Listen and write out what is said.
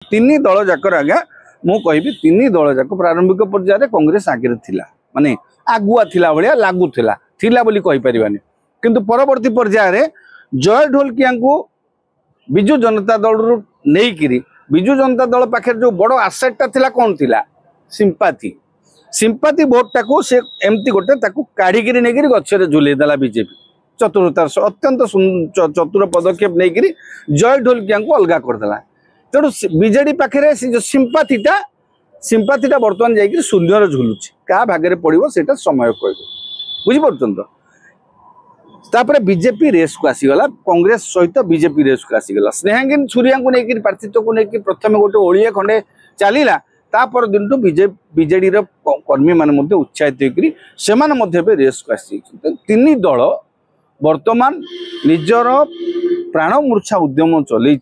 तीन दल जाकर आज्ञा मु कहि तीन दल जाक प्रारंभिक पर्यायर कांग्रेस आगे थिला माने आगुआ थिला भलिया लागुथिला थिला बोली कहि परिबानी किंतु परवर्ती पर्यायर जय ढोलकिया को बिजु जनता दल रु नेइकिरी बिजु जनता दल पाखे जो बड़ आसेटा थिला कोन थिला सिंपाथी सिंपाथी भोटा को से एमती गोटे ताकू काढ़ी नहीं गचरे झुले देला बीजेपी चतुरतार अत्यंत चतुर पदक्षेप नहीं जय ढोलकिया को अलग करदेला तेणु बीजेडी पाखे से जो सिंपाथीटा बर्तमान जाकि शून्य झुलुची क्या भागे पड़ो से समय कह बुझीपार तो तापर बीजेपी रेस को आसीगला कांग्रेस सहित बीजेपी रेस को आसीगला स्नेहांगिनी छुरिया को लेकिन प्रार्थित्व को लेकिन प्रथम गोटे ओडिया खंडे चलला तापर दिन टू बीजेडी कर्मी मान उत्साहित होकर रेस को आसी तीन दल वर्तमान निजर प्राण मूर्छा उद्यम चलई